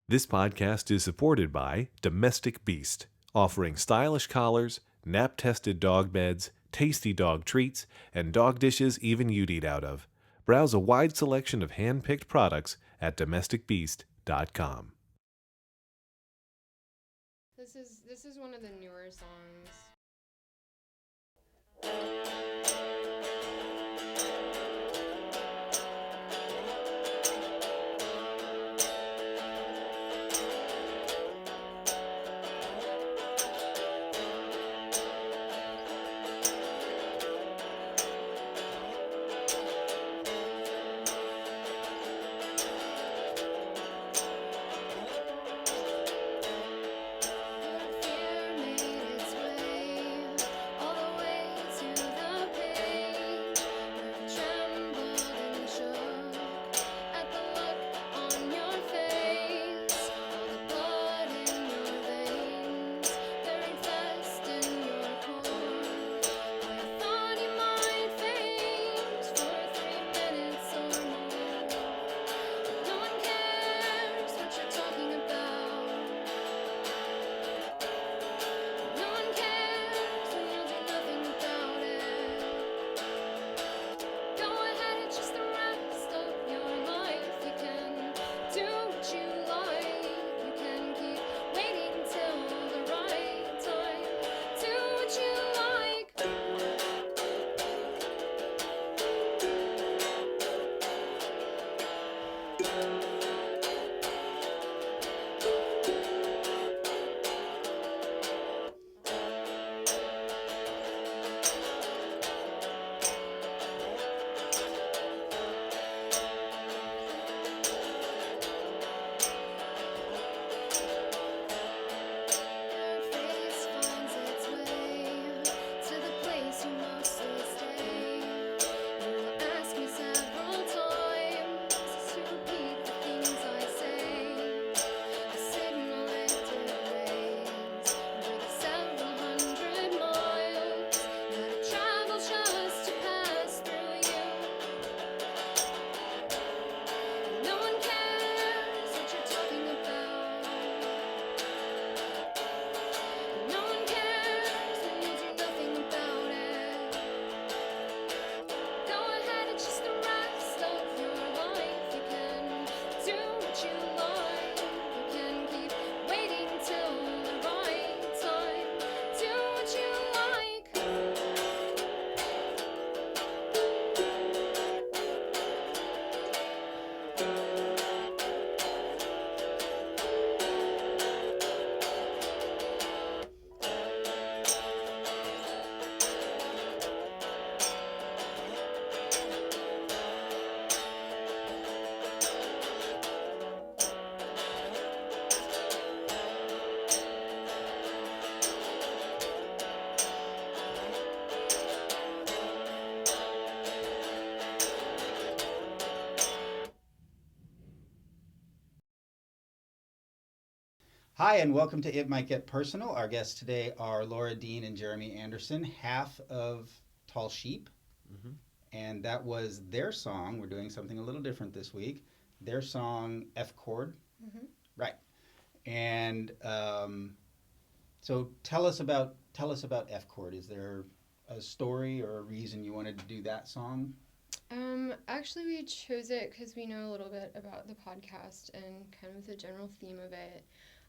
This podcast is supported by Domestic Beast, offering stylish collars, nap-tested dog beds, tasty dog treats, and dog dishes even you'd eat out of. Browse a wide selection of hand-picked products at domesticbeast.com. This is one of the newer songs. Fear made its way all the way to the pain. Trembled and shook at the look on your face. All the blood in your veins, buried fast in your core. I thought you might faint for 3 minutes or more. No one cares what you're talking about. No one cares when you'll do nothing about it. Go ahead, it's just the rest of your life. You can do what you like. You can keep waiting till the right time. Do what you like. Your face finds its way to the place you mostly stay. You will ask me several times to repeat the things I say. A signal it delays over the several hundred miles that it travels just to pass through you. No one cares what you're talking about. No one cares when you do nothing about it. Go ahead, it's just the rest of your life. You can do what you like. You can keep waiting till the right time. Do what you like. Hi, and welcome to It Might Get Personal. Our guests today are Laura Dean and Jeremy Anderson, half of Tall Sheep. And that was their song. We're doing something a little different this week. Their song, F Chord. Right. And so tell us about F Chord. Is there a story or a reason you wanted to do that song? Actually, we chose it because we know a little bit about the podcast and kind of the general theme of it.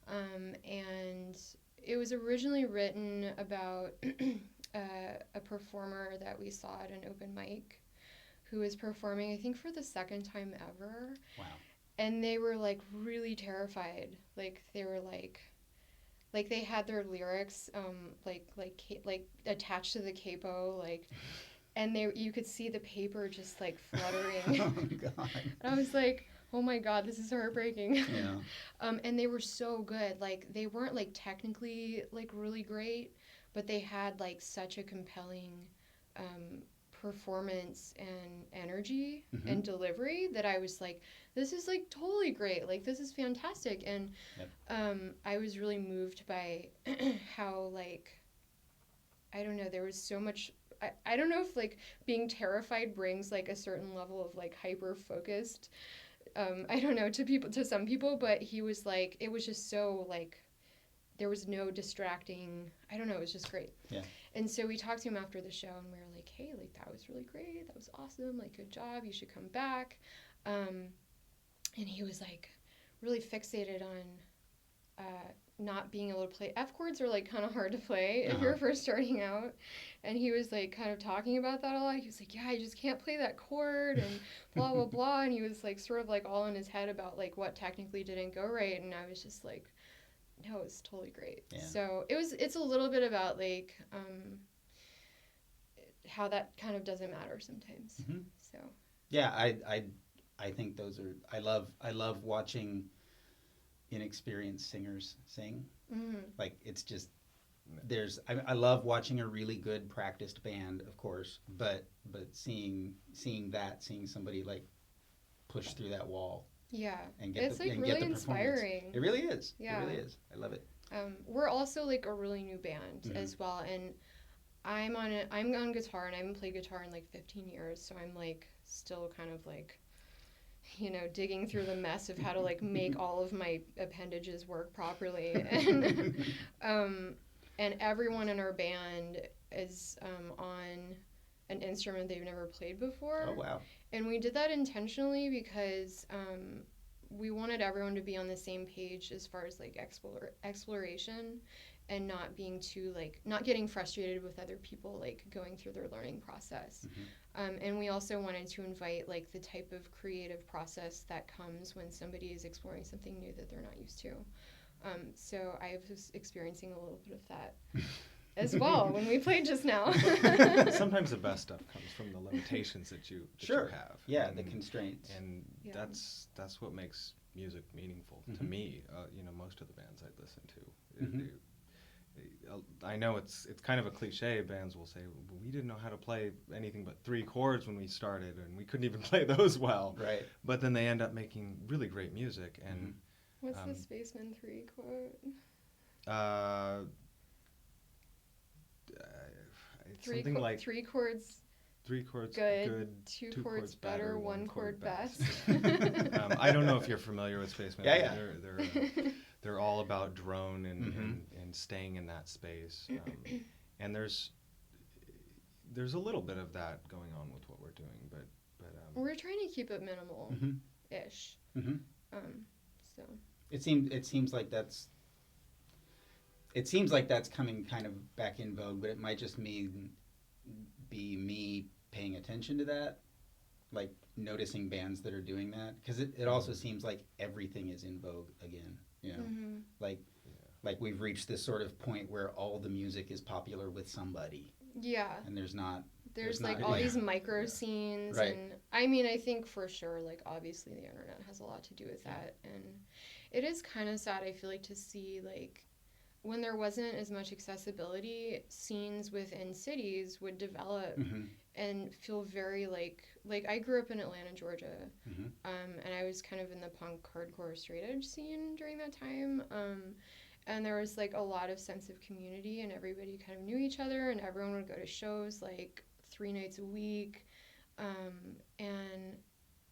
And it was originally written about a performer that we saw at an open mic who was performing, I think, for the second time ever. Wow. And they were like really terrified. Like they were like they had their lyrics like attached to the capo, like, and you could see the paper just like fluttering. Oh my God. And I was like, oh my God, this is heartbreaking. Yeah. And they were so good. Like they weren't like technically like really great, but they had like such a compelling um, performance and energy and delivery that I was like, this is like totally great. Like this is fantastic. And Yep. I was really moved by how like, I don't know, there was so much. I don't know if like being terrified brings like a certain level of like hyper focused I don't know, to some people, but he was like, it was just so like, there was no distracting. I don't know. It was just great. Yeah. And so we talked to him after the show, and we were like, "Hey, like that was really great. That was awesome. Like, good job. You should come back." And he was like, really fixated on not being able to play F chords are like kind of hard to play if you're first starting out. And he was like kind of talking about that a lot. He was like, "Yeah, I just can't play that chord and blah blah blah." And he was like sort of like all in his head about like what technically didn't go right. And I was just like, no, it's totally great. Yeah. So it's a little bit about like how that kind of doesn't matter sometimes. Mm-hmm. So yeah, I think those are I love watching inexperienced singers sing. Like it's just I love watching a really good practiced band, of course, but seeing somebody like push through that wall. yeah, And get it's the, like and really get the inspiring. It really is. Yeah. It really is. I love it. We're also like a really new band as well, and I'm on guitar, and I haven't played guitar in like 15 years, so I'm like still kind of like, you know, digging through the mess of how to like make all of my appendages work properly. And everyone in our band is on an instrument they've never played before. Oh wow. And we did that intentionally because we wanted everyone to be on the same page as far as like exploration, and not being too like not getting frustrated with other people like going through their learning process. And we also wanted to invite like the type of creative process that comes when somebody is exploring something new that they're not used to. So I was experiencing a little bit of that as well when we played just now. Sometimes the best stuff comes from the limitations that you have. Yeah, and, the constraints. And Yeah. that's what makes music meaningful to Mhm. me. You know, most of the bands I listen to. I know it's kind of a cliche. Bands will say, well, we didn't know how to play anything but 3 chords when we started, and we couldn't even play those well. Right. But then they end up making really great music. And What's the Spaceman 3 quote? It's something like 3 chords 3 chords good, 2 chords better, 1 chord best. I don't know if you're familiar with Spaceman. Yeah. They're all about drone and staying in that space. And there's a little bit of that going on with what we're doing, but We're trying to keep it minimal-ish. So It seems like that's coming kind of back in vogue, but it might just be me paying attention to that, like noticing bands that are doing that, because it also seems like everything is in vogue again. You know, like we've reached this sort of point where all the music is popular with somebody. yeah. And there's Like not all really- these micro scenes, Right. and I mean, I think for sure, like obviously the internet has a lot to do with that, and it is kind of sad, I feel like, to see like when there wasn't as much accessibility, scenes within cities would develop and feel very like I grew up in Atlanta, Georgia, and I was kind of in the punk hardcore straight edge scene during that time. And there was like a lot of sense of community, and everybody kind of knew each other, and everyone would go to shows like 3 nights a week. And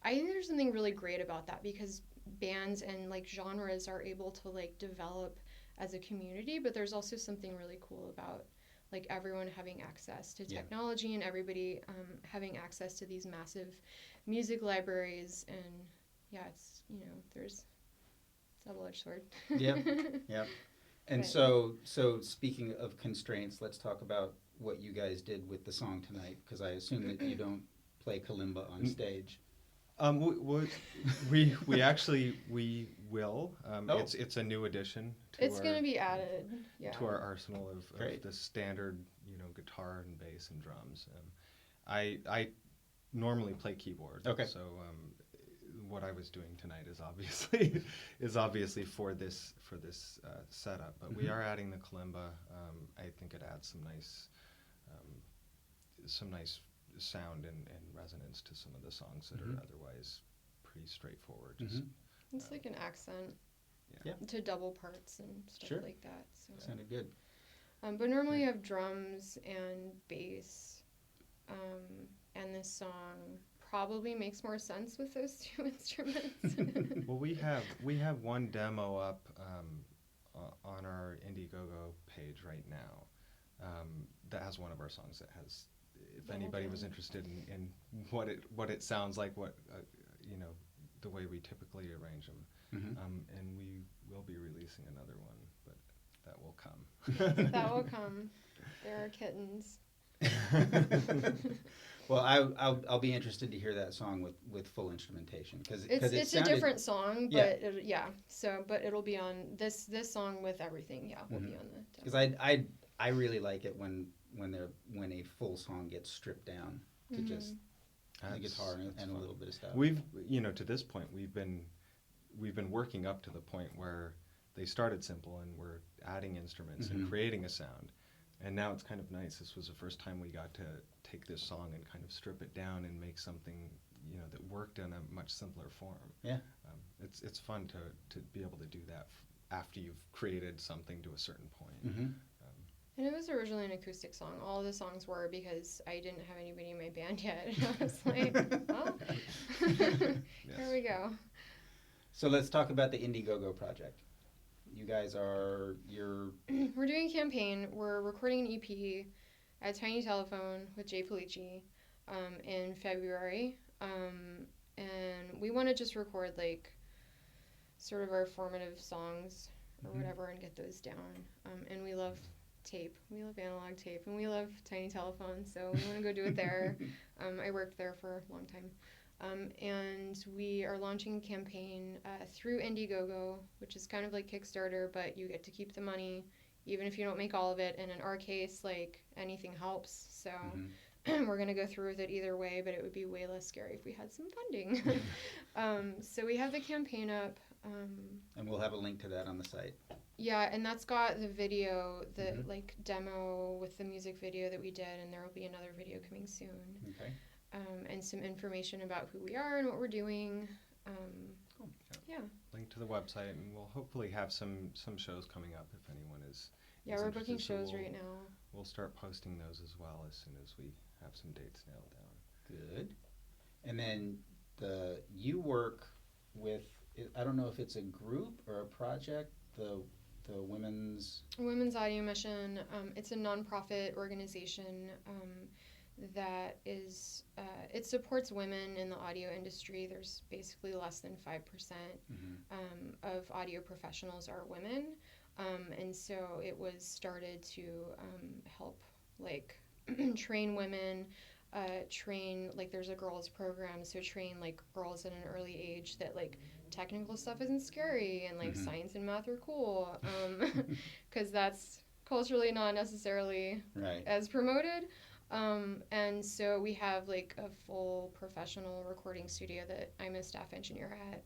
I think there's something really great about that, because bands and like genres are able to like develop as a community, but there's also something really cool about like everyone having access to technology and everybody having access to these massive music libraries. And yeah, it's, you know, there's double-edged sword. Yep. And so speaking of constraints, let's talk about what you guys did with the song tonight, because I assume that you don't play kalimba on stage. We actually will. It's a new addition. It's going to be added. To our arsenal of Great. the standard, guitar and bass and drums. I normally play keyboard. Okay. So what I was doing tonight is obviously for this setup. But we are adding the kalimba. I think it adds some nice sound and resonance to some of the songs that are otherwise pretty straightforward. It's like an accent Yeah. to double parts and stuff Sure. like that. So. Sounded good. But normally you have drums and bass, and this song probably makes more sense with those two instruments. Well, we have one demo up on our Indiegogo page right now that has one of our songs that has. If anybody was interested in what it sounds like, you know, the way we typically arrange them, and we will be releasing another one, but that will come. That will come. There are kittens. Well, I'll be interested to hear that song with full instrumentation because It's a different song, Yeah. but but it'll be on this song with everything. Yeah, will be on the. Because I really like it when a full song gets stripped down to just the guitar and a little bit of stuff. We've to this point we've been working up to the point where they started simple and we're adding instruments and creating a sound, and now it's kind of nice. This was the first time we got to take this song and kind of strip it down and make something that worked in a much simpler form. Yeah, it's fun to be able to do that after you've created something to a certain point. And it was originally an acoustic song. All of the songs were because I didn't have anybody in my band yet. And I was like, well, here we go. So let's talk about the Indiegogo project. You guys We're doing a campaign. We're recording an EP at Tiny Telephone with Jay Polici in February. And we want to just record like sort of our formative songs or whatever and get those down. And we love tape. We love analog tape, and we love Tiny Telephone, so we want to go do it there. I worked there for a long time. And we are launching a campaign through Indiegogo, which is kind of like Kickstarter, but you get to keep the money, even if you don't make all of it. And in our case, like, anything helps. So we're going to go through with it either way, but it would be way less scary if we had some funding. So we have the campaign up. And we'll have a link to that on the site. Yeah, and that's got the video, the like demo with the music video that we did, and there will be another video coming soon. Okay. And some information about who we are and what we're doing. Cool. Yeah. Link to the website, and we'll hopefully have some shows coming up if anyone is. Yeah, is we're interested. booking So shows right now. We'll start posting those as well as soon as we have some dates nailed down. Good. And then you work with, I don't know if it's a group or a project, the Women's Audio Mission. It's a nonprofit organization that is it supports women in the audio industry. There's basically less than 5% of audio professionals are women, and so it was started to help like train women. Train, like, there's a girls program, so train like girls at an early age that like technical stuff isn't scary and like science and math are cool, because that's culturally not necessarily as promoted. And so we have like a full professional recording studio that I'm a staff engineer at.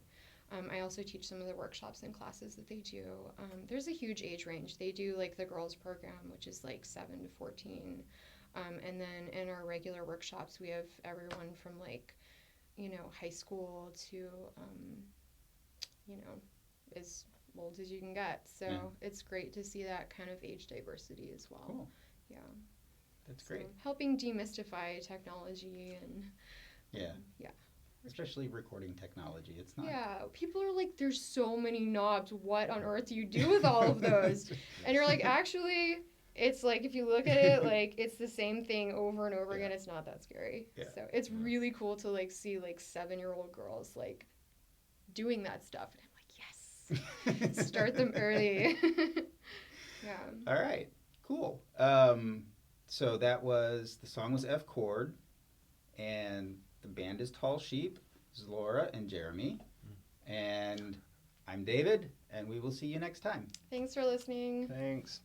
I also teach some of the workshops and classes that they do. There's a huge age range. They do like the girls program, which is like 7 to 14. And then in our regular workshops, we have everyone from like, high school to, as old as you can get. So it's great to see that kind of age diversity as well. Cool. Yeah. That's great. Helping demystify technology and Especially recording technology. It's not. Yeah, people are like, there's so many knobs. What on earth do you do with all of those? And you're like, actually, it's like, if you look at it, like, it's the same thing over and over again. It's not that scary. Yeah. So it's really cool to like see like 7-year-old girls like doing that stuff. And I'm like, yes, start them early. Yeah. All right, cool. So the song was F Chord, and the band is Tall Sheep. This is Laura and Jeremy. And I'm David, and we will see you next time. Thanks for listening. Thanks.